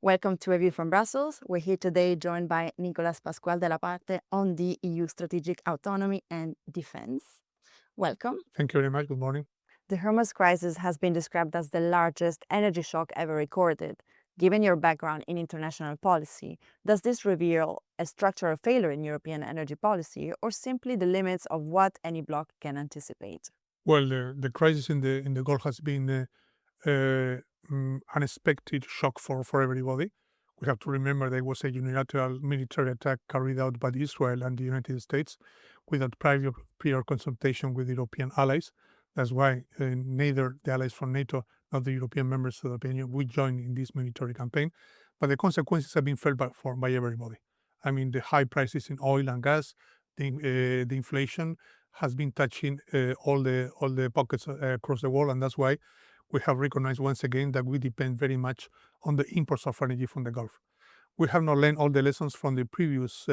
Welcome to A View from Brussels. We're here today joined by Nicolás Pascual de la Parte on the EU strategic autonomy and defense. Welcome. Thank you very much. Good morning. The Hormuz crisis has been described as the largest energy shock ever recorded. Given your background in international policy, does this reveal a structural failure in European energy policy or simply the limits of what any bloc can anticipate? Well, the crisis in the Gulf has been unexpected shock for everybody. We have to remember there was a unilateral military attack carried out by Israel and the United States without prior consultation with European allies. That's why neither the allies from NATO nor the European members of the European Union would join in this military campaign. But the consequences have been felt by everybody. I mean, the high prices in oil and gas, the inflation has been touching all the pockets across the world, and that's why we have recognized once again that we depend very much on the imports of energy from the Gulf. We have not learned all the lessons from the previous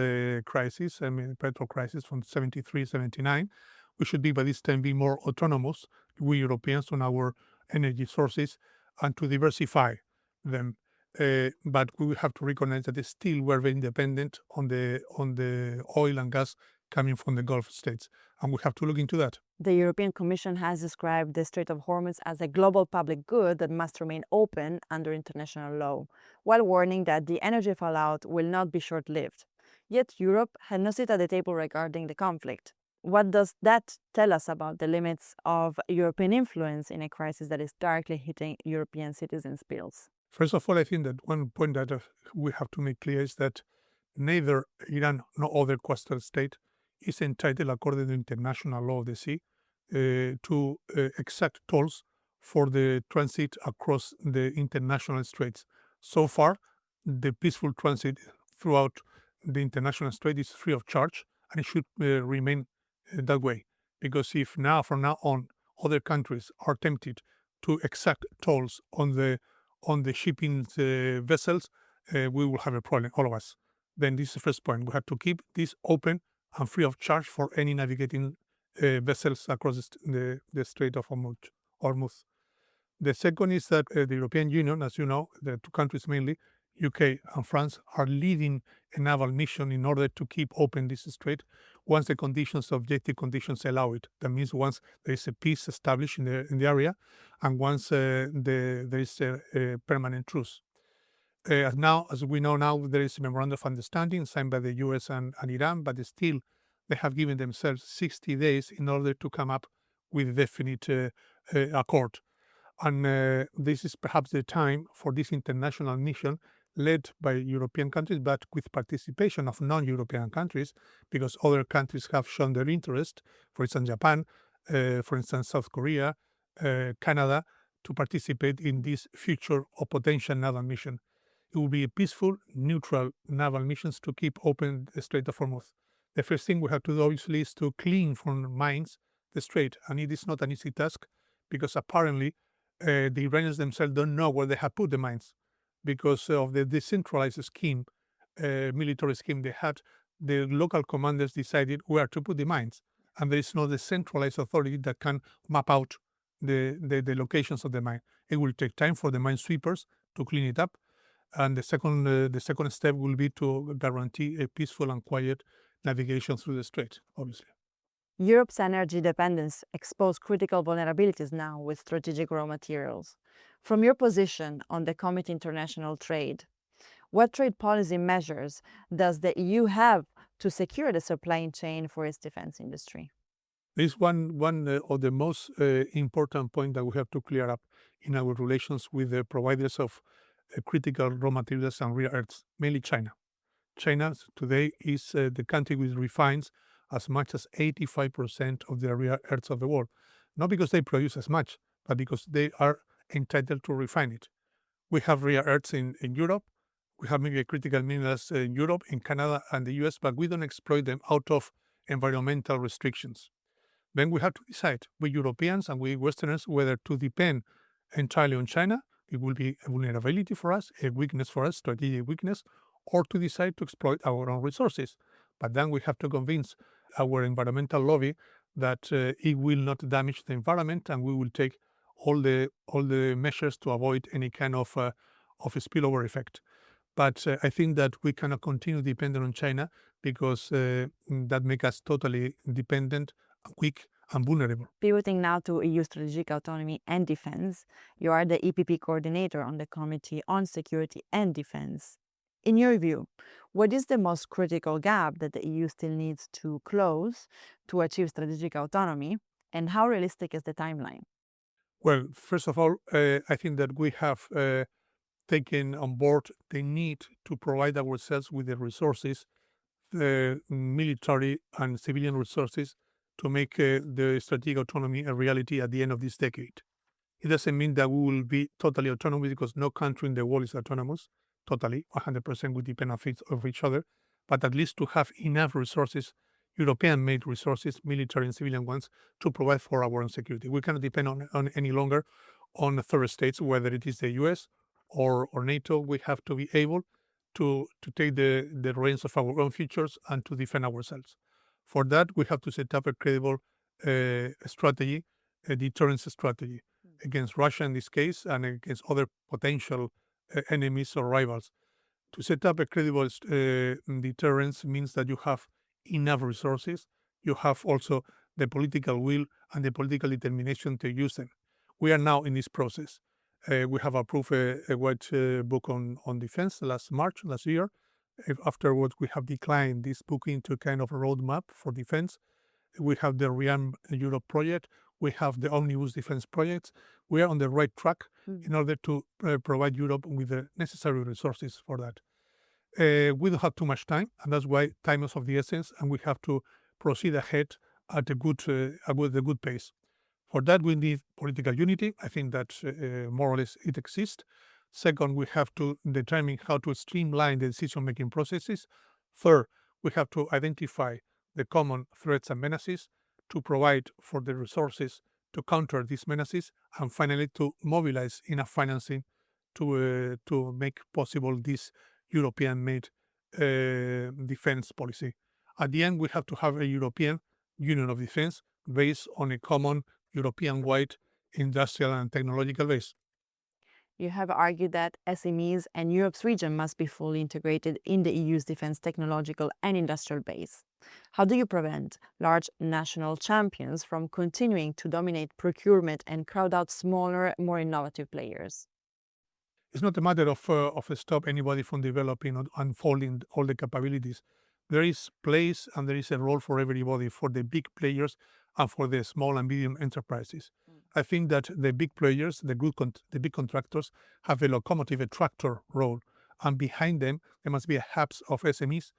crisis, I mean, petrol crisis from 73, 79. We should be by this time be more autonomous, we Europeans, on our energy sources and to diversify them. But we will have to recognize that still we're very dependent on the oil and gas coming from the Gulf states, and we have to look into that. The European Commission has described the Strait of Hormuz as a global public good that must remain open under international law, while warning that the energy fallout will not be short-lived. Yet Europe had no seat at the table regarding the conflict. What does that tell us about the limits of European influence in a crisis that is directly hitting European citizens' bills? First of all, I think that one point that we have to make clear is that neither Iran nor other coastal state is entitled, according to international law of the sea, to exact tolls for the transit across the international straits. So far, the peaceful transit throughout the international strait is free of charge, and it should remain that way. Because if from now on, other countries are tempted to exact tolls on the shipping vessels, we will have a problem, all of us. Then this is the first point. We have to keep this open and free of charge for any navigating vessels across the Strait of Hormuz. The second is that the European Union, as you know, the two countries mainly, UK and France, are leading a naval mission in order to keep open this strait once the conditions, objective conditions, allow it. That means once there is a peace established in the area, and once there is a permanent truce. As we know now, there is a memorandum of understanding signed by the US and Iran, but still they have given themselves 60 days in order to come up with a definite accord. And this is perhaps the time for this international mission led by European countries, but with participation of non-European countries, because other countries have shown their interest, for instance, Japan, for instance, South Korea, Canada, to participate in this future or potential naval mission. It will be a peaceful, neutral naval missions to keep open the Strait of Hormuz. The first thing we have to do, obviously, is to clean from mines the strait, and it is not an easy task because apparently the Iranians themselves don't know where they have put the mines because of the decentralized scheme, military scheme they had. The local commanders decided where to put the mines, and there is no decentralized authority that can map out the locations of the mine. It will take time for the mine sweepers to clean it up. And the second step will be to guarantee a peaceful and quiet navigation through the strait, obviously. Europe's energy dependence exposed critical vulnerabilities now with strategic raw materials. From your position on the Committee International Trade, what trade policy measures does the EU have to secure the supply chain for its defense industry? This is one of the most important points that we have to clear up in our relations with the providers of critical raw materials and rare earths, mainly China. China today is the country which refines as much as 85% of the rare earths of the world. Not because they produce as much, but because they are entitled to refine it. We have rare earths in Europe. We have maybe critical minerals in Europe, in Canada, and the US, but we don't exploit them out of environmental restrictions. Then we have to decide, we Europeans and we Westerners, whether to depend entirely on China. It will be a vulnerability for us, a weakness for us, strategic weakness, or to decide to exploit our own resources. But then we have to convince our environmental lobby that it will not damage the environment, and we will take all the measures to avoid any kind of a spillover effect. But I think that we cannot continue dependent on China because that makes us totally dependent, weak, and vulnerable. Pivoting now to EU strategic autonomy and defense, you are the EPP coordinator on the Committee on Security and Defense. In your view, what is the most critical gap that the EU still needs to close to achieve strategic autonomy, and how realistic is the timeline? Well, first of all, I think that we have taken on board the need to provide ourselves with the resources, the military and civilian resources, to make the strategic autonomy a reality at the end of this decade. It doesn't mean that we will be totally autonomous because no country in the world is autonomous, totally, 100% we depend of each other, but at least to have enough resources, European-made resources, military and civilian ones, to provide for our own security. We cannot depend on any longer on third states, whether it is the US or NATO. We have to be able to take the reins of our own futures and to defend ourselves. For that, we have to set up a credible strategy, a deterrence strategy against Russia in this case and against other potential enemies or rivals. To set up a credible deterrence means that you have enough resources, you have also the political will and the political determination to use them. We are now in this process. We have approved a white book on defense last year. Afterwards, we have declined this book into a kind of roadmap for defense. We have the Rearm Europe project. We have the Omnibus Defense projects. We are on the right track in order to provide Europe with the necessary resources for that. We don't have too much time, and that's why time is of the essence, and we have to proceed ahead at a good pace. For that, we need political unity. I think that more or less it exists. Second, we have to determine how to streamline the decision-making processes. Third, we have to identify the common threats and menaces, to provide for the resources to counter these menaces, and finally to mobilize enough financing to make possible this European-made defense policy. At the end, we have to have a European Union of Defense based on a common European-wide industrial and technological base. You have argued that SMEs and Europe's region must be fully integrated in the EU's defense technological and industrial base. How do you prevent large national champions from continuing to dominate procurement and crowd out smaller, more innovative players? It's not a matter of stop anybody from developing or unfolding all the capabilities. There is place and there is a role for everybody, for the big players and for the small and medium enterprises. I think that the big players, the big contractors, have a locomotive, a tractor role, and behind them there must be a hubs of SMEs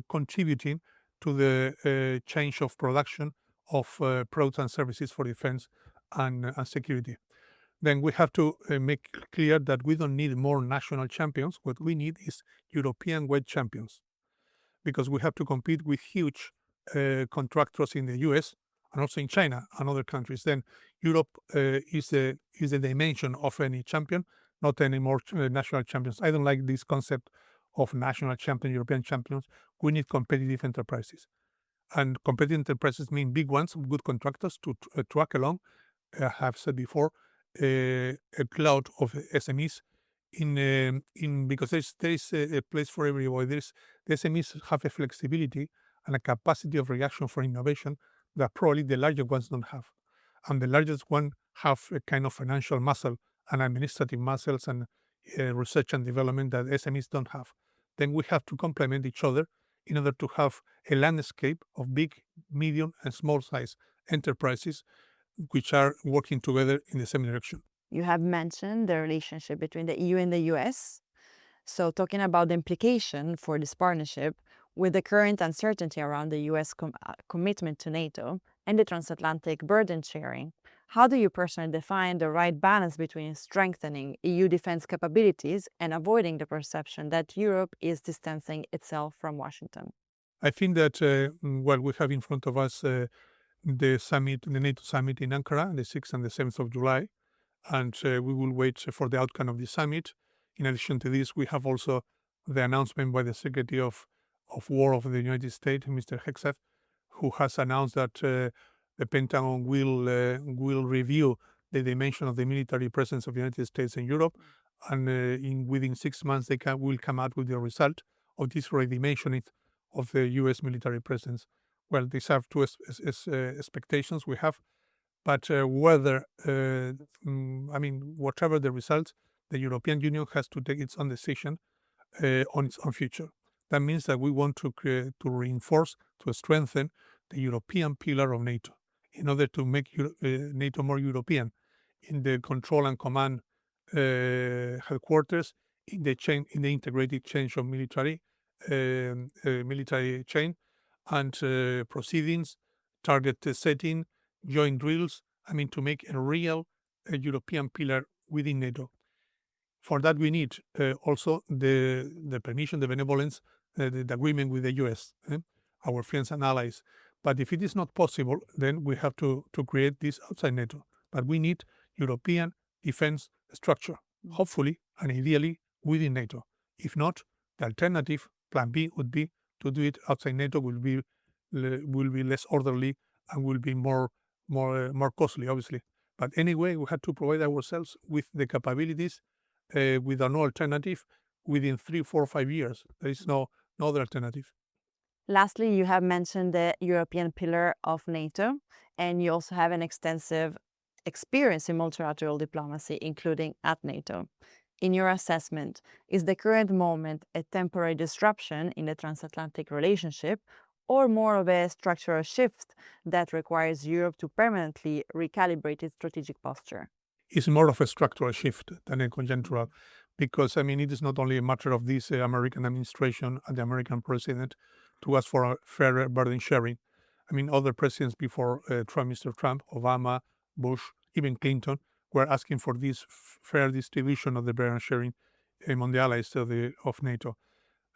contributing to the change of production of products and services for defense and security. Then we have to make clear that we don't need more national champions. What we need is European-wide champions, because we have to compete with huge contractors in the US and also in China and other countries. Then Europe is the dimension of any champion, not any more national champions. I don't like this concept of national champion, European champions. We need competitive enterprises. And competitive enterprises mean big ones, good contractors to track along. I have said before, a cloud of SMEs because there is a place for everybody. The SMEs have a flexibility and a capacity of reaction for innovation that probably the larger ones don't have. And the largest one have a kind of financial muscle and administrative muscles and research and development that SMEs don't have. Then we have to complement each other in order to have a landscape of big, medium, and small size enterprises which are working together in the same direction. You have mentioned the relationship between the EU and the US. So, talking about the implication for this partnership, with the current uncertainty around the US commitment to NATO and the transatlantic burden sharing, how do you personally define the right balance between strengthening EU defense capabilities and avoiding the perception that Europe is distancing itself from Washington? I think that, we have in front of us the summit, the NATO summit in Ankara, the 6th and the 7th of July, and we will wait for the outcome of the summit. In addition to this, we have also the announcement by the Secretary of War of the United States, Mr. Hegseth, who has announced that the Pentagon will review the dimension of the military presence of the United States in Europe and within 6 months they will come out with the result of this redimensioning of the U.S. military presence. Well, these are two expectations we have, but whether whatever the results, the European Union has to take its own decision on its own future. That means that we want to reinforce, to strengthen the European pillar of NATO in order to make NATO more European in the control and command headquarters, in the integrated change of military chain and proceedings, target setting, joint drills. To make a real European pillar within NATO. For that, we need also the permission, the benevolence, the agreement with the US, our friends and allies. But if it is not possible, then we have to create this outside NATO. But we need European defense structure, hopefully and ideally within NATO. If not, the alternative, plan B, would be to do it outside NATO. Will be less orderly and will be more costly, obviously. But anyway, we have to provide ourselves with the capabilities with no alternative within 3, 4, 5 years. There is no other alternative. Lastly, you have mentioned the European pillar of NATO, and you also have an extensive experience in multilateral diplomacy, including at NATO. In your assessment, is the current moment a temporary disruption in the transatlantic relationship, or more of a structural shift that requires Europe to permanently recalibrate its strategic posture? It's more of a structural shift than a conjunctural, because it is not only a matter of this American administration and the American president to ask for a fair burden sharing. Other presidents before Mr. Trump, Obama, Bush, even Clinton, were asking for this fair distribution of the burden sharing among the allies of NATO.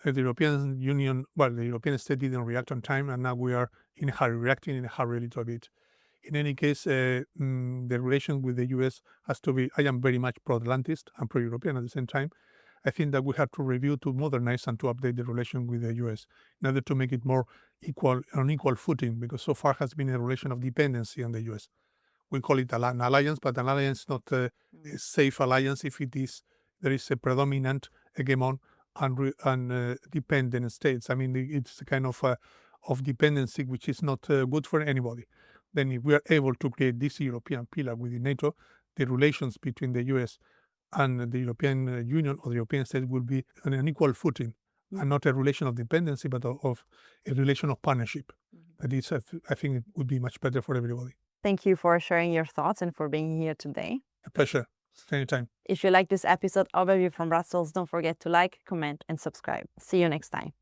The European Union, the European state didn't react on time, and now we are in a hurry, reacting in a hurry a little bit. In any case, the relation with the US has to be, I am very much pro-Atlantist and pro-European at the same time. I think that we have to review, to modernize and to update the relation with the US in order to make it more on equal footing, because so far has been a relation of dependency on the US. We call it an alliance, but an alliance is not a safe alliance if there is a predominant hegemon and dependent states. It's a kind of dependency which is not good for anybody. Then if we are able to create this European pillar within NATO, the relations between the US and the European Union or the European states will be on an equal footing, and not a relation of dependency, but of a relation of partnership. That is, I think it would be much better for everybody. Thank you for sharing your thoughts and for being here today. A pleasure. Anytime. If you like this episode overview from Brussels, don't forget to like, comment, and subscribe. See you next time.